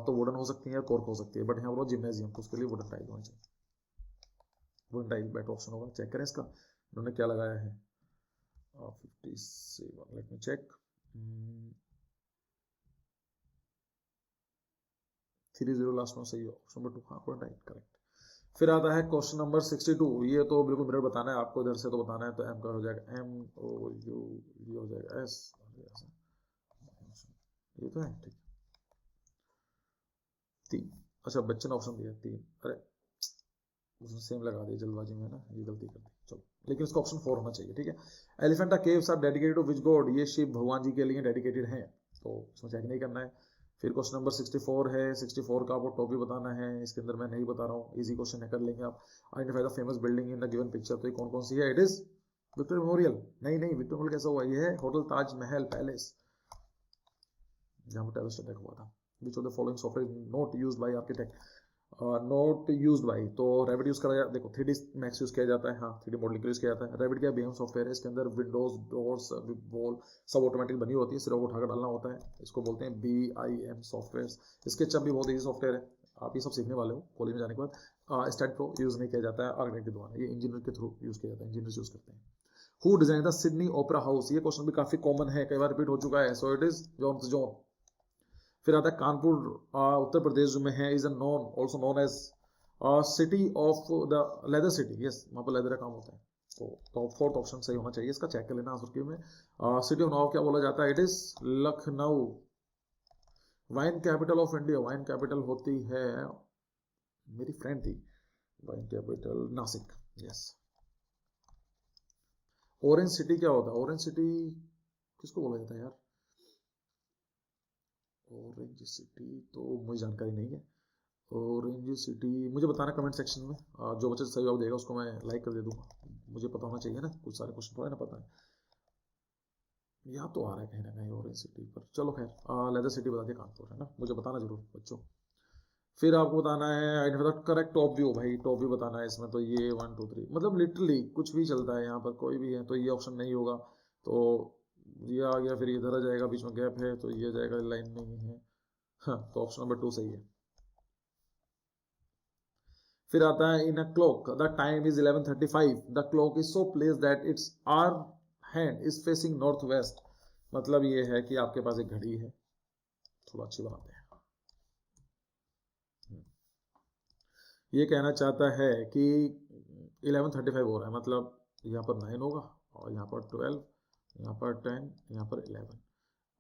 तो वुडन हो सकती है, कॉर्क हो सकती है, बट यहाँ पर जिम्नेजियम, तो उसके लिए वुडन टाइल होनी चाहिए। वुडन टाइल बेटर ऑप्शन होगा। चेक करें इसका उन्होंने क्या लगाया है। 57, लेट मी चेक। 30 लास्ट में सही हो, ऑप्शन नंबर 2 हाँ वुडन टाइल करेक्ट। फिर आता है क्वेश्चन नंबर 62, ये तो बिल्कुल मिरर बताना है आपको, इधर से तो बताना है, तो M का हो जाएगा MOU, ये हो जाएगा S, ये तो है ठीक। 3, अच्छा बच्चे ने ऑप्शन दिया 3, अरे उसने सेम लगा दिया जल्दबाजी में ना, ये गलती कर दी। चलो लेकिन उसका ऑप्शन 4 होना चाहिए। ठीक है, Elephanta caves are dedicated to which god, ये शिव भगवान जी के लिए डेडिकेटेड है, तो इसमें चेक नहीं करना है। फिर क्वेश्चन नंबर 64 है, 64 का आपको टॉपिक बताना है, इसके अंदर मैं नहीं बता रहा हूँ, इजी क्वेश्चन है, कर लेंगे आप। Identify the famous building in the given picture, तो ये कौन कौन सी है? It is Victoria memorial. नहीं नहीं, विक्टोरिया मेमोरियल कैसा हुआ, ये है होटल ताज महल पैलेस, जहाँ पर टेररिस्ट अटैक हुआ था। विच of the following software not used by architect, not used by, तो रेविट यूज करा जाता, देखो 3D मैक्स यूज किया जाता है, हाँ 3D मॉडलिंग यूज किया जाता है। रेविट क्या बीएम सॉफ्टवेयर है, इसके अंदर विंडोज डोर्स वॉल सब ऑटोमेटिक बनी होती है, सिर्फ उठाकर डालना होता है, इसको बोलते हैं BIM सॉफ्टवेयर। इसके चब भी बहुत ईजी सॉफ्टवेयर है, आप ये सब सीखने वाले हो कॉलेज में जाने के बाद। स्टैट प्रो यूज नहीं किया जाता है आर्किटेक्ट के द्वारा, ये इंजीनियर के थ्रू यूज किया जाता है, इंजीनियर यूज करते हैं। Who design the Sydney opera house, ये क्वेश्चन भी काफी कॉमन है, कई बार रिपीट हो चुका है, सो इट इज जॉन। फिर आता है कानपुर उत्तर प्रदेश में है, is a non also non as city of the leather city, yes वहाँ पर लेदर का काम होता है। तो टॉप 4 ऑप्शन सही होना चाहिए, इसका चेक कर लेना आंसर की में। सिटी ऑफ नाउ क्या बोला जाता है? It is Lucknow. Wine capital of India, wine capital होती है, मेरी फ्रेंड थी, wine capital Nashik, yes. Orange city क्या होता है? ऑरेंज सिटी किसको बोला जाता है यार? ऑरेंज सिटी तो मुझे जानकारी नहीं है। ऑरेंज सिटी मुझे बताना कमेंट सेक्शन में, जो बच्चा सही जवाब देगा उसको मैं लाइक कर दे दूंगा, मुझे पता होना चाहिए ना, कुछ सारे क्वेश्चन थोड़ा ना पता है। यहाँ तो आ रहा है कहीं ना कहीं ऑरेंज सिटी पर, चलो खैर लेदर सिटी बता दिया कानपुर है ना, मुझे बताना जरूर बच्चों। फिर आपको बताना है आइडेंटिफाई करेक्ट टॉप व्यू, भाई टॉप व्यू बताना है इसमें, तो ये 1 2 3 मतलब लिटरली कुछ भी चलता है यहाँ पर, कोई भी है तो ये ऑप्शन नहीं होगा, तो ये आ गया, फिर इधर आ जाएगा, बीच में गैप है तो ये जाएगा, लाइन नहीं है, हाँ तो ऑप्शन नंबर 2 सही है। फिर आता है in a clock the time is 11:35, the clock is so place that its hour hand is facing north west, मतलब ये है कि आपके पास एक घड़ी है, थोड़ा अच्छी बनाते हैं। ये कहना चाहता है कि 11:35 हो रहा है, मतलब यहाँ पर 9 होगा और यहाँ पर 12, यहाँ पर 10, यहाँ पर 11।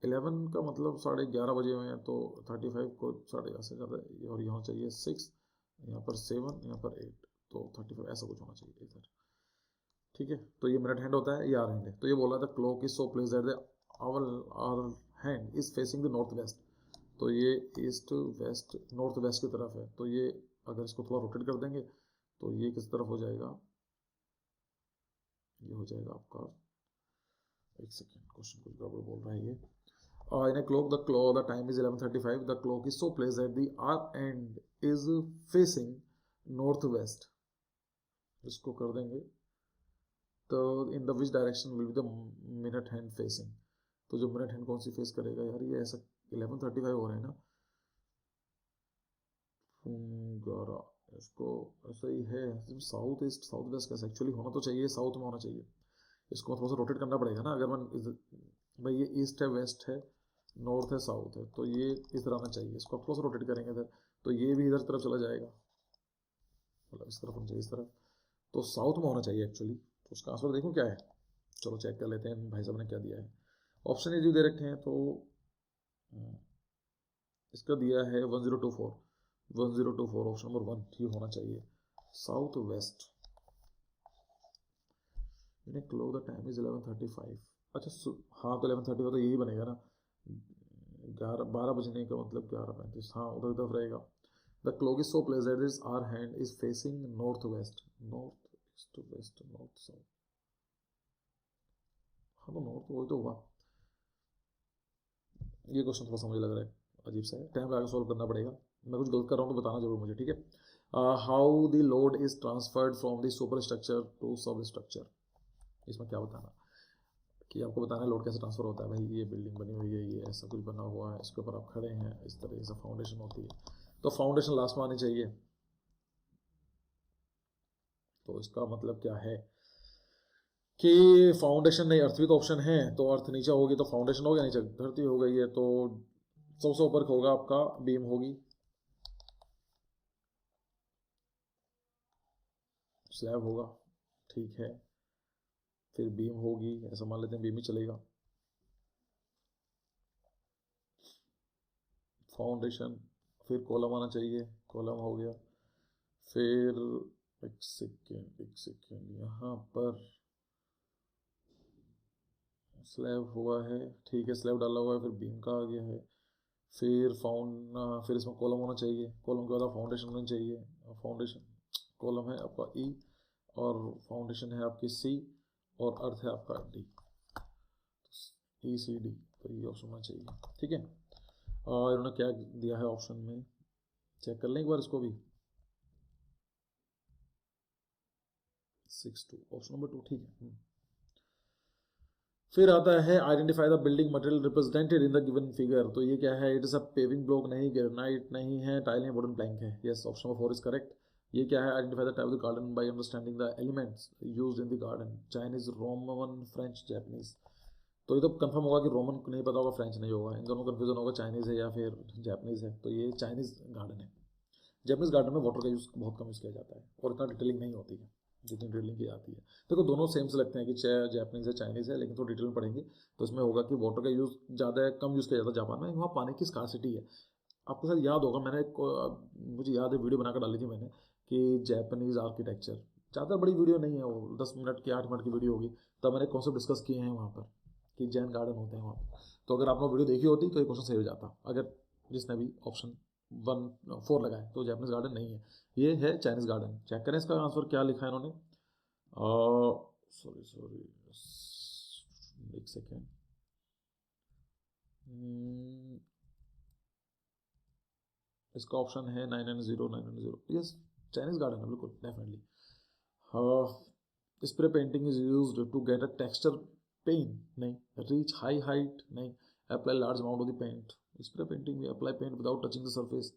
11 का मतलब 11:30 बजे हुए हैं, तो 35 को 11:30 से ज़्यादा, और यहाँ चाहिए 6, यहाँ पर 7, यहाँ पर 8, तो 35 ऐसा कुछ होना चाहिए इधर। ठीक है, तो ये मिनट हैंड होता है, ये आवर हैंड है। तो ये बोला था clock is so place that the hour hand is facing the north west. तो ये ईस्ट वेस्ट नॉर्थ वेस्ट की तरफ है, तो ये अगर इसको थोड़ा रोटेट कर देंगे तो ये किस तरफ हो जाएगा, ये हो जाएगा आपका, एक सेकेंड, क्वेश्चन कुछ गड़बड़ बोल रहा है ये। In a clock, the time is 11:35. The clock is so placed that the hour end is facing northwest. इसको कर देंगे तो in the which direction will be the minute hand facing? तो जो मिनट हैंड कौन सी फेस करेगा यार, ये ऐसा 11:35 हो रहा है ना, 11, इसको ऐसा ही है, साउथ ईस्ट साउथ वेस्ट कैसे, एक्चुअली होना तो चाहिए साउथ में होना चाहिए, इसको थोड़ा सा रोटेट करना पड़ेगा ना। अगर मैं भाई ये ईस्ट है वेस्ट है नॉर्थ है साउथ है, तो ये इधर आना चाहिए, इसको आप थोड़ा सा रोटेट करेंगे इधर, तो ये भी इधर तरफ चला जाएगा, मतलब इस तरफ होना चाहिए, इस तरफ, तो साउथ में होना चाहिए एक्चुअली। तो उसका आंसर देखूं क्या है, चलो चेक कर लेते हैं भाई साहब ने क्या दिया है। ऑप्शन ए जो दे रखे हैं, तो इसका दिया है 1024, 1024 ऑप्शन नंबर 1 ये होना चाहिए, साउथ वेस्ट। इन्हें क्लोज द टाइम इज 11:35। अच्छा हाँ, तो 11:35 तो यही बनेगा ना, 12 बजने का मतलब 11:35, हाँ उधर तरफ रहेगा। The clock is so place that this hour hand is facing north west, north east west north south, हाँ तो नॉर्थ वही तो हुआ। ये क्वेश्चन थोड़ा सा मुझे लग रहा है अजीब सा है, टाइम लगा सॉल्व करना पड़ेगा, मैं कुछ गलत कर रहा हूँ तो बताना जरूर मुझे, ठीक है। How the load is transferred from the super structure to sub structure, इसमें क्या बताना कि आपको बताना है लोड कैसे ट्रांसफर होता है। भाई ये बिल्डिंग बनी हुई है, ये ऐसा कुछ बना हुआ है, इसके ऊपर आप खड़े हैं, इस तरह से फाउंडेशन होती है, तो फाउंडेशन लास्ट में आनी चाहिए। तो इसका मतलब क्या है कि फाउंडेशन नहीं, अर्थ भी तो ऑप्शन है, तो अर्थ नीचे होगी तो फाउंडेशन हो गया, नीचे धरती हो गई है, तो सबसे ऊपर होगा आपका बीम होगी, स्लैब होगा, ठीक है, फिर बीम होगी, ऐसा मान लेते हैं बीम ही चलेगा, फाउंडेशन, फिर कॉलम आना चाहिए, कॉलम हो गया, फिर एक सेकेंड यहाँ पर स्लैब हुआ है, ठीक है, स्लैब डाला हुआ है, फिर बीम का आ गया है, फिर इसमें कॉलम होना चाहिए, कॉलम के बाद फाउंडेशन होना चाहिए, फाउंडेशन कॉलम है आपका ई, और फाउंडेशन है आपकी सी, और अर्थ है आपका डी, ई सी डी, तो ये ऑप्शन होना चाहिए, ठीक है। और इन्होंने क्या दिया है ऑप्शन में, चेक कर लें एक बार इसको भी, 6-2 ऑप्शन नंबर 2, ठीक है। फिर आता है identify the building material represented in the given figure, तो ये क्या है, it is a paving block नहीं, ग्रेनाइट नहीं है, टाइल है, वुडन प्लैंक है, yes option number 4 is correct. ये क्या है, identify the type of the garden by understanding the elements used in the garden, Chinese, Roman, French, Japanese. तो ये तो कंफर्म होगा कि रोमन नहीं पता होगा, फ्रेंच नहीं होगा, इन दोनों कंफ्यूजन होगा, चाइनीज है या फिर जापानीज है, तो ये चाइनीज गार्डन है। जापानीज गार्डन में वाटर का यूज़ बहुत कम यूज़ किया जाता है और इतना डिटेलिंग नहीं होती है जितनी डिटेलिंग की जाती है। देखो दोनों सेम से लगते हैं कि चाहे जापानीज है चाइनीज़ है, लेकिन तो डिटेल में पढ़ेंगे तो इसमें होगा कि वाटर का यूज़ ज़्यादा कम यूज़ किया जाता है जापान में, वहाँ पानी की स्कार्सिटी है। आपको शायद याद होगा, मुझे याद है वीडियो बनाकर डाली थी मैंने कि जापानीज़ आर्किटेक्चर, ज़्यादा बड़ी वीडियो नहीं है वो, 10 मिनट की 8 मिनट की वीडियो होगी, तब मैंने कॉन्सेप्ट डिस्कस किए हैं वहाँ पर कि जैन गार्डन होते हैं वहाँ पर। तो अगर आपने वीडियो देखी होती तो ये क्वेश्चन सही हो जाता, अगर जिसने भी ऑप्शन 1-4 लगाए, तो जापानीज गार्डन नहीं है, ये है चाइनीज गार्डन। चेक करें इसका आंसर क्या लिखा है इन्होंने, सॉरी एक सेकेंड, इसका ऑप्शन है 990, यस चाइनीज गार्डन है बिल्कुल definitely. Spray painting is used to get a texture paint, नहीं, रीच हाई हाइट, नहीं, apply large amount of the paint, spray painting में apply paint without touching the surface,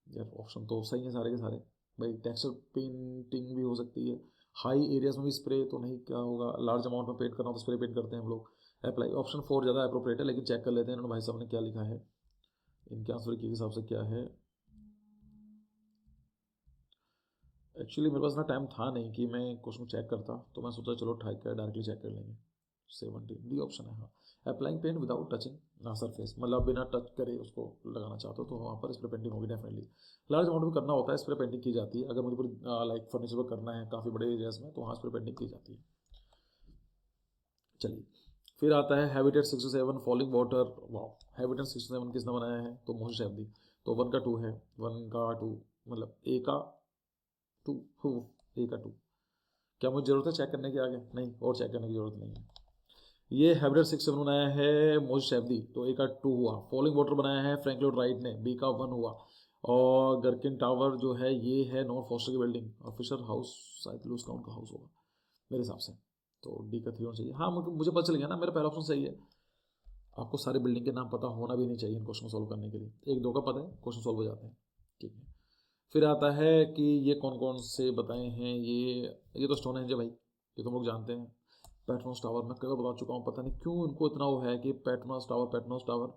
यार ऑप्शन तो सही है सारे के सारे। भाई टेक्सचर पेंटिंग भी हो सकती है, हाई एरियाज में भी स्प्रे तो नहीं, क्या होगा, लार्ज अमाउंट में पेंट करना हो तो स्प्रे पेंट करते हैं हम लोग, अप्लाई, ऑप्शन 4 ज़्यादा अप्रोप्रिएट है, लेकिन चेक कर लेते हैं इन्होंने भाई साहब ने क्या लिखा है, इनके आंसर के हिसाब से क्या है। एक्चुअली मेरे पास ना टाइम था नहीं कि मैं क्वेश्चन चेक करता, तो मैं सोचा चलो उठा कर डायरेक्टली चेक कर लेंगे। 70 डी ऑप्शन है। हाँ, applying paint without touching surface, मतलब बिना टच करे उसको लगाना चाहते हो तो वहाँ पर स्प्रे पेंटिंग होगी डेफिनेटली। लार्ज अमाउंट में करना होता है स्प्रे पेंटिंग की जाती है। अगर मुझे पूरी लाइक फर्नीचर पर करना है काफ़ी बड़े एरियाज में, तो वहाँ स्प्रे पेंटिंग की जाती है। चलिए, फिर आता है habitat 67 falling water. Wow, habitat 67 किसने बनाया है? तो मोहित शैब्दी। तो 1 का 2 है, 1 का 2 मतलब ए का 2, ए का 2। क्या मुझे जरूरत है चेक करने की आगे? नहीं, और चेक करने की जरूरत नहीं है। ये हैबिटेट 67 बनाया है मोहित शैब्दी, तो ए का 2 हुआ। फॉलिंग वाटर बनाया है फ्रैंक लॉयड राइट ने, बी का 1 हुआ। और गर्किन टावर जो है ये है नॉर्थ फॉस्टर की बिल्डिंग, फिशर हाउस शायद लूज काउंट का हाउस होगा मेरे हिसाब से, तो डी का 3 होना चाहिए। हाँ, मुझे पता चल गया ना, मेरा पहला ऑप्शन सही है। आपको सारे बिल्डिंग के नाम पता होना भी नहीं चाहिए इन क्वेश्चन सॉल्व करने के लिए, 1-2 का पता है क्वेश्चन सॉल्व हो जाते हैं। ठीक है, फिर आता है कि ये कौन कौन से बताए हैं। ये तो स्टोन हेंज है भाई, ये तो हम लोग जानते हैं। पेट्रोनस टावर मैं कई बार बता चुका हूँ, पता नहीं क्यों इनको इतना वो है कि पेट्रोनस टावर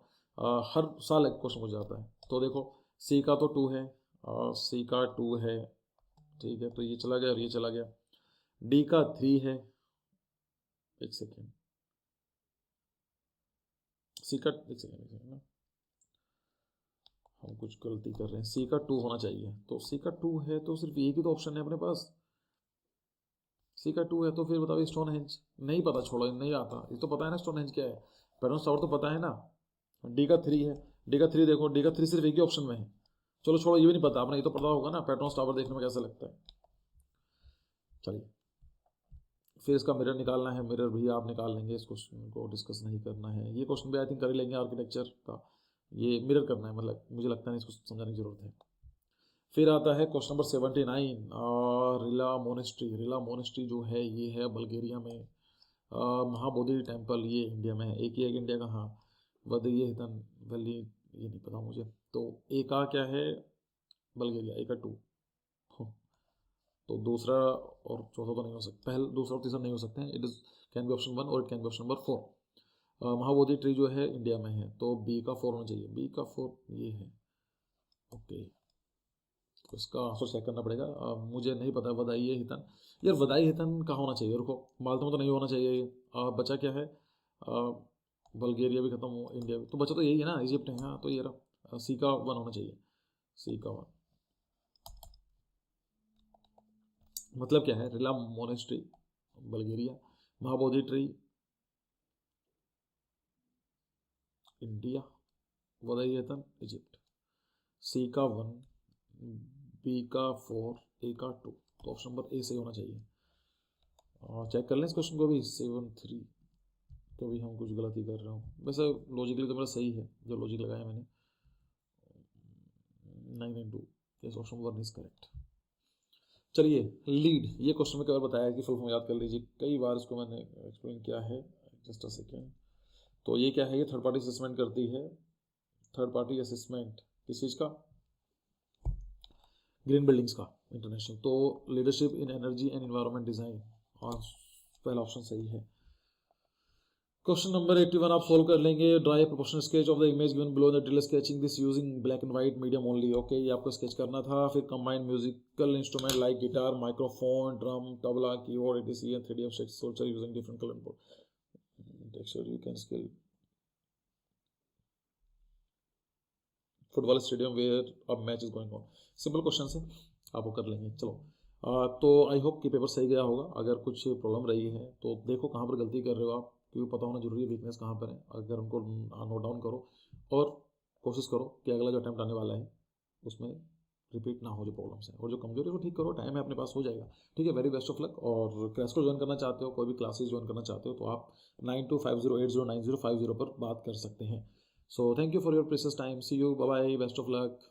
हर साल एक क्वेश्चन हो जाता है। तो देखो, सी का तो 2 है, सी का 2 है, ठीक है, तो ये चला गया और ये चला गया। डी का 3 है, एक सेकेंड, सी का एक सेकेंड ना, हम कुछ गलती कर रहे हैं। सी का 2 होना चाहिए, तो सी का 2 है तो सिर्फ एक ही तो ऑप्शन है अपने पास। सी का 2 है तो फिर बताओ स्टोन हेंज नहीं पता, छोड़ो, नहीं आता। ये तो पता है ना स्टोन हेंज क्या है, पेट्रोनस टावर तो पता है ना। डी का 3 है, डी का 3 देखो, डी का 3 सिर्फ एक ही ऑप्शन में है। चलो छोड़ो, ये भी नहीं पता आपने, ये तो पता होगा ना पेट्रोनस टावर देखने में कैसा लगता है। चलिए, फिर इसका मिरर निकालना है, मिरर भी आप निकाल लेंगे, इस क्वेश्चन को डिस्कस नहीं करना है। ये क्वेश्चन भी आई थिंक कर ही लेंगे आर्किटेक्चर का। ये मिरर करना है, मतलब मुझे लगता नहीं इसको समझाने की जरूरत है। फिर आता है क्वेश्चन नंबर 79 और रिला मोनेस्ट्री। रिला मोनेस्ट्री जो है ये है बल्गेरिया में। महाबोधि टेम्पल ये इंडिया में है। एक ही एक इंडिया का, हाँ, वदीय हितन वैली, ये नहीं पता मुझे। तो ए का क्या है? बल्गेरिया, ए का 2। तो दूसरा और चौथा तो नहीं हो सकता, पहला दूसरा और तीसरा नहीं हो सकते हैं। It is can be option 1 और it can be option number 4। Mahabodhi tree जो है इंडिया में है, तो बी का 4 होना चाहिए। बी का 4 ये है, ओके। तो इसका आंसर चेक करना पड़ेगा। मुझे नहीं पता वदाई हितन, यार वदाई हितन कहाँ होना चाहिए? रुको, मालदह में तो नहीं होना चाहिए ये। बचा क्या है? बल्गेरिया भी खत्म हो, इंडिया भी तो बचा, तो यही है ना, इजिप्ट है। हाँ, तो ये रहा, सी का 1 होना चाहिए, सी का 1। मतलब क्या है? Rila monastery Bulgaria, Mahabodhi tree India, Wadi Hitan Egypt. C का 1, बी का 4, ए का 2, तो ऑप्शन नंबर ए सही होना चाहिए। चेक कर लें इस क्वेश्चन को भी। 73 कभी हम कुछ गलती कर रहा हूँ, वैसे लॉजिकली तो मेरा सही है, जो लॉजिक लगाया मैंने। 992, यस, ऑप्शन 1 इज करेक्ट। चलिए, लीड, ये क्वेश्चन में कई बार बताया कि फुल फॉर्म याद कर लीजिए, कई बार इसको मैंने एक्सप्लेन किया है। Just a second. तो ये क्या है? ये थर्ड पार्टी असेसमेंट करती है। थर्ड पार्टी असेसमेंट किस चीज़ का? ग्रीन बिल्डिंग्स का, इंटरनेशनल। तो leadership in energy and environment design, और पहला ऑप्शन सही है। क्वेश्चन नंबर 81 आप सोल्व कर लेंगे। Dry proportional sketch of the image given below the detail sketching this using black and white medium only. Okay, ये आपको स्केच करना था। फिर combined musical instrument like guitar, microphone, drum, tabla, keyboard, etc and 3D abstract sculpture using different color board texture you can scale football stadium where अब match is going on. Simple question है, आप वो कर लेंगे। चलो, तो आई होप कि पेपर सही गया होगा। अगर कुछ प्रॉब्लम रही है तो देखो कहाँ पर गलती कर रहे हो आप, क्योंकि पता होना जरूरी है वीकनेस कहाँ पर है। अगर उनको नोट डाउन करो और कोशिश करो कि अगला जो अटैम्प्ट आने वाला है उसमें रिपीट ना हो जो प्रॉब्लम्स हैं, और जो कमजोरी है वो ठीक करो, टाइम है अपने पास, हो जाएगा। ठीक है, वेरी बेस्ट ऑफ लक। और क्रैश कोर्स ज्वाइन करना चाहते हो, कोई भी क्लासेस ज्वाइन करना चाहते हो, तो आप 9250809050 पर बात कर सकते हैं। So thank you for your precious time. See you. Bye bye. Best of luck.